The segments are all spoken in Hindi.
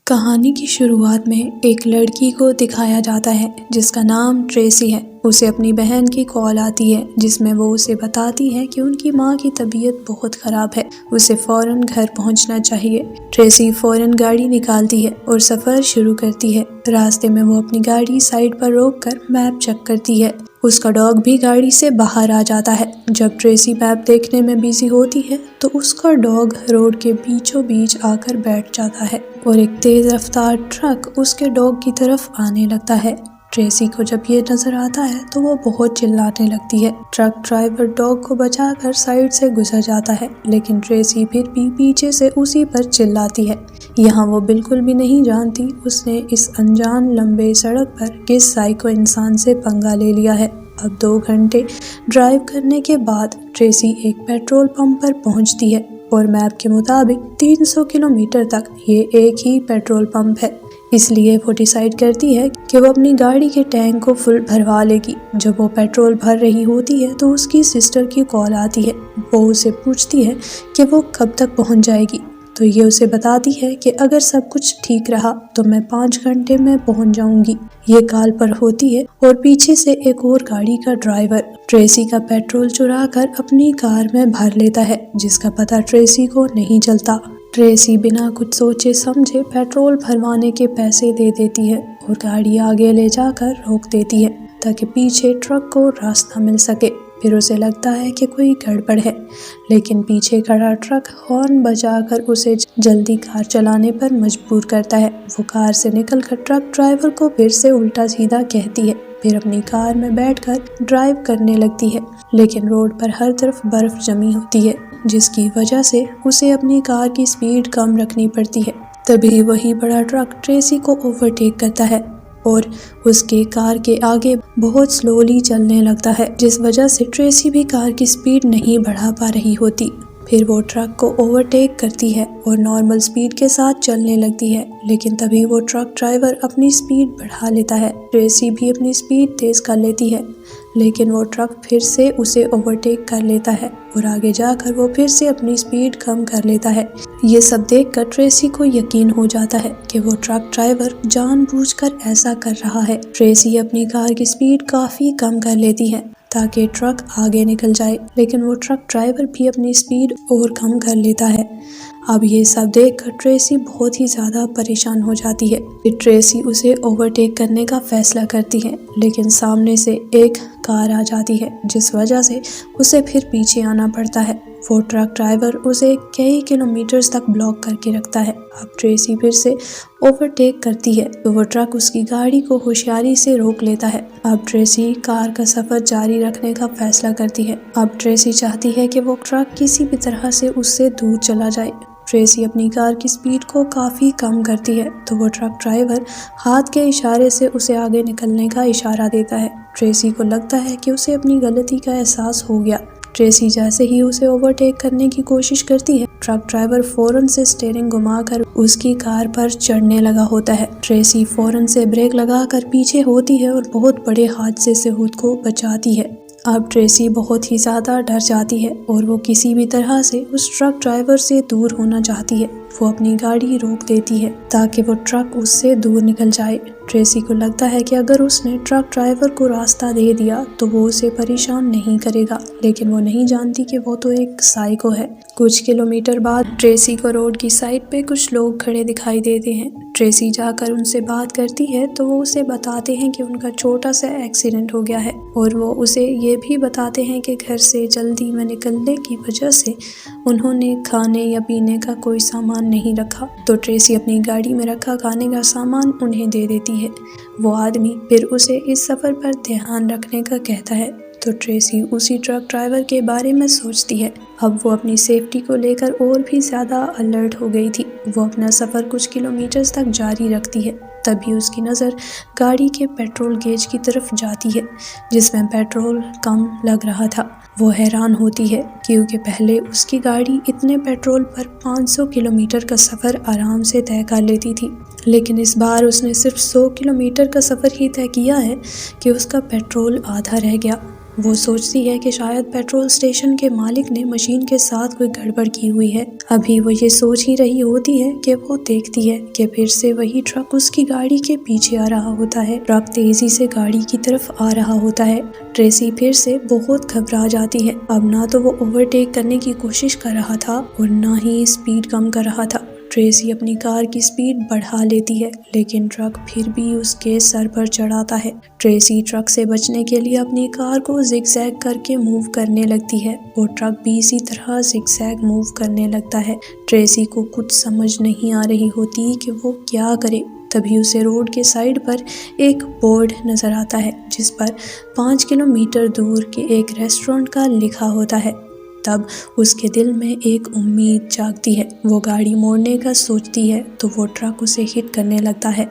कहानी की शुरुआत में एक लड़की को दिखाया जाता है जिसका नाम ट्रेसी है। उसे अपनी बहन की कॉल आती है जिसमें वो उसे बताती है कि उनकी माँ की तबीयत बहुत ख़राब है, उसे फ़ौरन घर पहुँचना चाहिए। ट्रेसी फ़ौरन गाड़ी निकालती है और सफ़र शुरू करती है। रास्ते में वो अपनी गाड़ी साइड पर रोककर मैप चेक करती है। उसका डॉग भी गाड़ी से बाहर आ जाता है। जब ट्रेसी मैप देखने में बिजी होती है तो उसका डॉग रोड के बीचों बीच आकर बैठ जाता है और एक तेज रफ्तार ट्रक उसके डॉग की तरफ आने लगता है। ट्रेसी को जब ये नजर आता है तो वो बहुत चिल्लाने लगती है। ट्रक ड्राइवर डॉग को बचाकर साइड से गुजर जाता है, लेकिन ट्रेसी फिर भी पीछे से उसी पर चिल्लाती है। यहाँ वो बिल्कुल भी नहीं जानती उसने इस अनजान लंबे सड़क पर किस साइको इंसान से पंगा ले लिया है। अब 2 घंटे ड्राइव करने के बाद ट्रेसी एक पेट्रोल पंप पर पहुंचती है और मैप के मुताबिक 300 किलोमीटर तक ये एक ही पेट्रोल पंप है। इसलिए वो डिसाइड करती है कि वो अपनी गाड़ी के टैंक को फुल भरवा लेगी। जब वो पेट्रोल भर रही होती है तो उसकी सिस्टर की कॉल आती है। वो उसे पूछती है कि वो कब तक पहुंच जाएगी, तो ये उसे बताती है कि अगर सब कुछ ठीक रहा तो मैं 5 घंटे में पहुंच जाऊंगी। ये कॉल पर होती है और पीछे से एक और गाड़ी का ड्राइवर ट्रेसी का पेट्रोल चुरा कर अपनी कार में भर लेता है, जिसका पता ट्रेसी को नहीं चलता। ट्रेसी बिना कुछ सोचे समझे पेट्रोल भरवाने के पैसे दे देती है और गाड़ी आगे ले जाकर रोक देती है ताकि पीछे ट्रक को रास्ता मिल सके। फिर उसे लगता है कि कोई गड़बड़ है, लेकिन पीछे खड़ा ट्रक हॉर्न बजाकर उसे जल्दी कार चलाने पर मजबूर करता है। वो कार से निकलकर ट्रक ड्राइवर को फिर से उल्टा सीधा कहती है, फिर अपनी कार में बैठकर ड्राइव करने लगती है। लेकिन रोड पर हर तरफ बर्फ जमी होती है, जिसकी वजह से उसे अपनी कार की स्पीड कम रखनी पड़ती है। तभी वही बड़ा ट्रक ट्रेसी को ओवरटेक करता है और उसके कार के आगे बहुत स्लोली चलने लगता है, जिस वजह से ट्रेसी भी कार की स्पीड नहीं बढ़ा पा रही होती। फिर वो ट्रक को ओवरटेक करती है और नॉर्मल स्पीड के साथ चलने लगती है, लेकिन तभी वो ट्रक ड्राइवर अपनी स्पीड बढ़ा लेता है। ट्रेसी भी अपनी स्पीड तेज कर लेती है, लेकिन वो ट्रक फिर से उसे ओवरटेक कर लेता है और आगे जाकर वो फिर से अपनी स्पीड कम कर लेता है। ये सब देखकर ट्रेसी को यकीन हो जाता है कि वो ट्रक ड्राइवर जानबूझकर ऐसा कर रहा है। ट्रेसी अपनी कार की स्पीड काफ़ी कम कर लेती है ताकि ट्रक आगे निकल जाए, लेकिन वो ट्रक ड्राइवर भी अपनी स्पीड और कम कर लेता है। अब ये सब देखकर ट्रेसी बहुत ही ज़्यादा परेशान हो जाती है। फिर ट्रेसी उसे ओवरटेक करने का फैसला करती है, लेकिन सामने से एक कार आ जाती है, जिस वजह से उसे फिर पीछे आना पड़ता है। वो ट्रक ड्राइवर उसे कई किलोमीटर्स तक ब्लॉक करके रखता है। अब ट्रेसी फिर से ओवरटेक करती है तो वो ट्रक उसकी गाड़ी को होशियारी से रोक लेता है। अब ट्रेसी कार का सफ़र जारी रखने का फैसला करती है। अब ट्रेसी चाहती है कि वो ट्रक किसी भी तरह से उससे दूर चला जाए। ट्रेसी अपनी कार की स्पीड को काफ़ी कम करती है तो वो ट्रक ड्राइवर हाथ के इशारे से उसे आगे निकलने का इशारा देता है। ट्रेसी को लगता है कि उसे अपनी गलती का एहसास हो गया। ट्रेसी जैसे ही उसे ओवरटेक करने की कोशिश करती है, ट्रक ड्राइवर फ़ौरन से स्टीयरिंग घुमाकर उसकी कार पर चढ़ने लगा होता है। ट्रेसी फ़ौरन से ब्रेक लगाकर पीछे होती है और बहुत बड़े हादसे से खुद को बचाती है। अब ट्रेसी बहुत ही ज़्यादा डर जाती है और वो किसी भी तरह से उस ट्रक ड्राइवर से दूर होना चाहती है। वो अपनी गाड़ी रोक देती है ताकि वो ट्रक उससे दूर निकल जाए। ट्रेसी को लगता है कि अगर उसने ट्रक ड्राइवर को रास्ता दे दिया तो वो उसे परेशान नहीं करेगा, लेकिन वो नहीं जानती कि वो तो एक साइको है। कुछ किलोमीटर बाद ट्रेसी को रोड की साइड पे कुछ लोग खड़े दिखाई देते हैं। ट्रेसी जाकर उनसे बात करती है तो वो उसे बताते हैं कि उनका छोटा सा एक्सीडेंट हो गया है और वो उसे ये भी बताते हैं कि घर से जल्दी में निकलने की वजह से उन्होंने खाने या पीने का कोई सामान नहीं रखा। तो ट्रेसी अपनी गाड़ी में रखा खाने का सामान उन्हें दे देती है। वो आदमी फिर उसे इस सफ़र पर ध्यान रखने का कहता है तो ट्रेसी उसी ट्रक ड्राइवर के बारे में सोचती है। अब वो अपनी सेफ्टी को लेकर और भी ज़्यादा अलर्ट हो गई थी। वो अपना सफ़र कुछ किलोमीटर्स तक जारी रखती है। तभी उसकी नज़र गाड़ी के पेट्रोल गेज की तरफ जाती है, जिसमें पेट्रोल कम लग रहा था। वो हैरान होती है क्योंकि पहले उसकी गाड़ी इतने पेट्रोल पर 500 किलोमीटर का सफ़र आराम से तय कर लेती थी, लेकिन इस बार उसने सिर्फ 100 किलोमीटर का सफ़र ही तय किया है कि उसका पेट्रोल आधा रह गया। वो सोचती है कि शायद पेट्रोल स्टेशन के मालिक ने मशीन के साथ कोई गड़बड़ की हुई है। अभी वो ये सोच ही रही होती है कि वो देखती है कि फिर से वही ट्रक उसकी गाड़ी के पीछे आ रहा होता है। ट्रक तेजी से गाड़ी की तरफ आ रहा होता है। ट्रेसी फिर से बहुत घबरा जाती है। अब ना तो वो ओवरटेक करने की कोशिश कर रहा था और ना ही स्पीड कम कर रहा था। ट्रेसी अपनी कार की स्पीड बढ़ा लेती है, लेकिन ट्रक फिर भी उसके सर पर चढ़ाता है। ट्रेसी ट्रक से बचने के लिए अपनी कार को जिगजैग करके मूव करने लगती है और ट्रक भी इसी तरह जिगजैग मूव करने लगता है। ट्रेसी को कुछ समझ नहीं आ रही होती कि वो क्या करे। तभी उसे रोड के साइड पर एक बोर्ड नजर आता है जिस पर 5 किलोमीटर दूर के एक रेस्टोरेंट का लिखा होता है। तब उसके दिल में एक उम्मीद जागती है। वो गाड़ी मोड़ने का सोचती है तो वो ट्रक उसे हिट करने लगता है।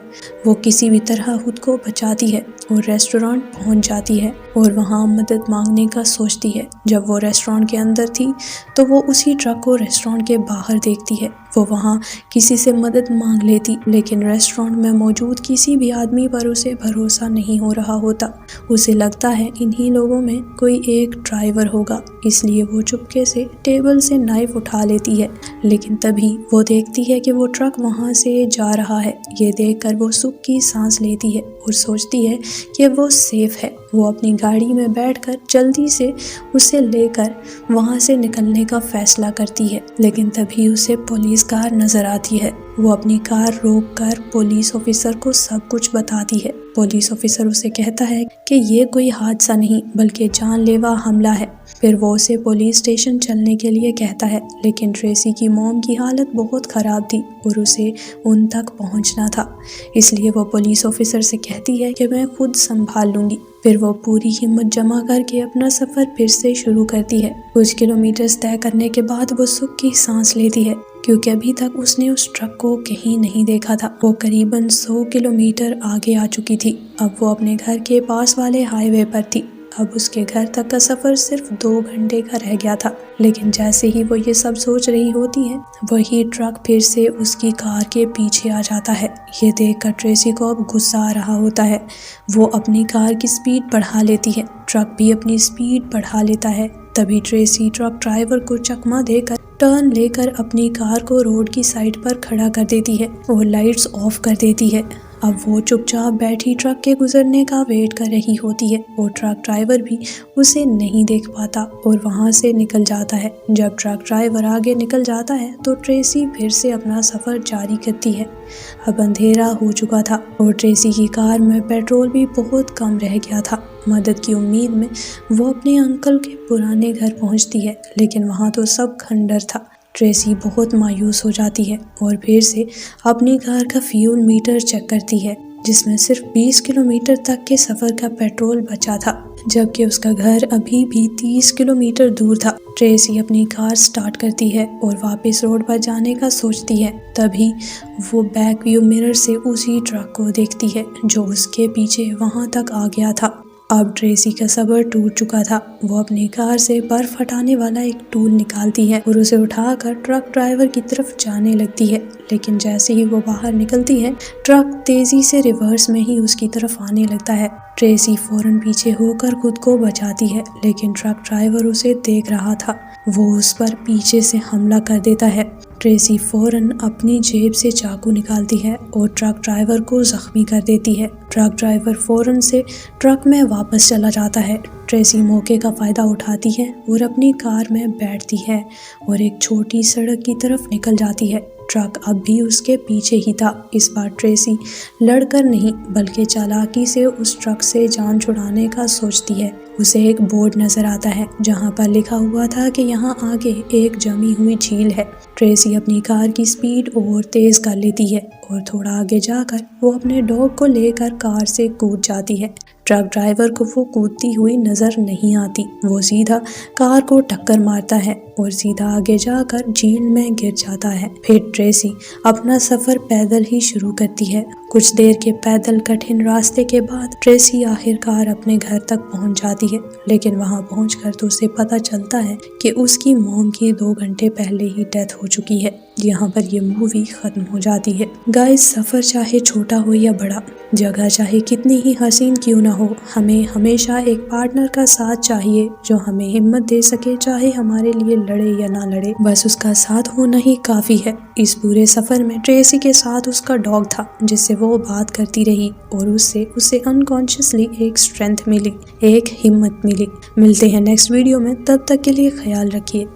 वो किसी भी तरह खुद को बचाती है और रेस्टोरेंट पहुंच जाती है और वहां मदद मांगने का सोचती है। जब वो रेस्टोरेंट के अंदर थी तो वो उसी ट्रक को रेस्टोरेंट के बाहर देखती है। वो वहां किसी से मदद मांग लेती, लेकिन रेस्टोरेंट में मौजूद किसी भी आदमी पर उसे भरोसा नहीं हो रहा होता। उसे लगता है इन्हीं लोगों में कोई एक ड्राइवर होगा, इसलिए वो चुपके से टेबल से नाइफ उठा लेती है। लेकिन तभी वो देखती है कि वो ट्रक वहां से जा रहा है। ये देखकर वो सुख की सांस लेती है और सोचती है कि वो सेफ है। वो अपनी गाड़ी में बैठकर जल्दी से उसे लेकर वहां से निकलने का फैसला करती है। लेकिन तभी उसे पुलिस कार नजर आती है। वो अपनी कार रोककर पुलिस ऑफिसर को सब कुछ बताती है। पुलिस ऑफिसर उसे कहता है कि ये कोई हादसा नहीं बल्कि जानलेवा हमला है। फिर वो उसे पुलिस स्टेशन चलने के लिए कहता है, लेकिन ट्रेसी की मॉम की हालत बहुत ख़राब थी और उसे उन तक पहुंचना था। इसलिए वो पुलिस ऑफिसर से कहती है कि मैं खुद संभाल लूँगी। फिर वो पूरी हिम्मत जमा करके अपना सफ़र फिर से शुरू करती है। कुछ किलोमीटर तय करने के बाद वो सुख की सांस लेती है, क्योंकि अभी तक उसने उस ट्रक को कहीं नहीं देखा था। वो करीबन 100 किलोमीटर आगे आ चुकी थी। अब वो अपने घर के पास वाले हाईवे पर थी। अब उसके घर तक का सफ़र सिर्फ 2 घंटे का रह गया था। लेकिन जैसे ही वो ये सब सोच रही होती है, वही ट्रक फिर से उसकी कार के पीछे आ जाता है। ये देखकर ट्रेसी को अब गुस्सा आ रहा होता है। वो अपनी कार की स्पीड बढ़ा लेती है। ट्रक भी अपनी स्पीड बढ़ा लेता है। तभी ट्रेसी ट्रक ड्राइवर को चकमा देकर टर्न लेकर अपनी कार को रोड की साइड पर खड़ा कर देती है और लाइट्स ऑफ कर देती है। अब वो चुपचाप बैठी ट्रक के गुजरने का वेट कर रही होती है और ट्रक ड्राइवर भी उसे नहीं देख पाता और वहां से निकल जाता है। जब ट्रक ड्राइवर आगे निकल जाता है तो ट्रेसी फिर से अपना सफ़र जारी करती है। अब अंधेरा हो चुका था और ट्रेसी की कार में पेट्रोल भी बहुत कम रह गया था। मदद की उम्मीद में वो अपने अंकल के पुराने घर पहुंचती है, लेकिन वहां तो सब खंडर था। ट्रेसी बहुत मायूस हो जाती है और फिर से अपनी कार का फ्यूल मीटर चेक करती है, जिसमें सिर्फ 20 किलोमीटर तक के सफ़र का पेट्रोल बचा था, जबकि उसका घर अभी भी 30 किलोमीटर दूर था। ट्रेसी अपनी कार स्टार्ट करती है और वापस रोड पर जाने का सोचती है। तभी वो बैक व्यू मिरर से उसी ट्रक को देखती है जो उसके पीछे वहां तक आ गया था। अब ट्रेसी का सब्र टूट चुका था। वो अपनी कार से बर्फ हटाने वाला एक टूल निकालती है और उसे उठाकर ट्रक ड्राइवर की तरफ जाने लगती है। लेकिन जैसे ही वो बाहर निकलती है, ट्रक तेजी से रिवर्स में ही उसकी तरफ आने लगता है। ट्रेसी फौरन पीछे होकर खुद को बचाती है, लेकिन ट्रक ड्राइवर उसे देख रहा था। वो उस पर पीछे से हमला कर देता है। ट्रेसी फौरन अपनी जेब से चाकू निकालती है और ट्रक ड्राइवर को जख्मी कर देती है। ट्रक ड्राइवर फौरन से ट्रक में वापस चला जाता है। ट्रेसी मौके का फ़ायदा उठाती है और अपनी कार में बैठती है और एक छोटी सड़क की तरफ निकल जाती है। ट्रक अब भी उसके पीछे ही था। इस बार ट्रेसी लड़कर नहीं बल्कि चालाकी से उस ट्रक से जान छुड़ाने का सोचती है। उसे एक बोर्ड नजर आता है जहां पर लिखा हुआ था कि यहाँ आगे एक जमी हुई झील है। ट्रेसी अपनी कार की स्पीड और तेज कर लेती है और थोड़ा आगे जाकर वो अपने डॉग को लेकर कार से कूद जाती है। ट्रक ड्राइवर को वो कूदती हुई नजर नहीं आती। वो सीधा कार को टक्कर मारता है और सीधा आगे जाकर झील में गिर जाता है। फिर ट्रेसी अपना सफर पैदल ही शुरू करती है। कुछ देर के पैदल कठिन रास्ते के बाद ट्रेसी आखिरकार अपने घर तक पहुंच जाती है, लेकिन वहां पहुंचकर तो उसे पता चलता है कि उसकी मॉम की 2 घंटे पहले ही डेथ हो चुकी है। यहाँ पर ये मूवी खत्म हो जाती है। गाइस, सफ़र चाहे छोटा हो या बड़ा, जगह चाहे कितनी ही हसीन क्यों ना हो, हमें हमेशा एक पार्टनर का साथ चाहिए जो हमें हिम्मत दे सके, चाहे हमारे लिए लड़े या ना लड़े, बस उसका साथ होना ही काफ़ी है। इस पूरे सफ़र में ट्रेसी के साथ उसका डॉग था जिससे वो बात करती रही और उससे उसे अनकॉन्शियसली एक स्ट्रेंथ मिली, एक हिम्मत मिली। मिलते हैं नेक्स्ट वीडियो में, तब तक के लिए ख्याल रखिए।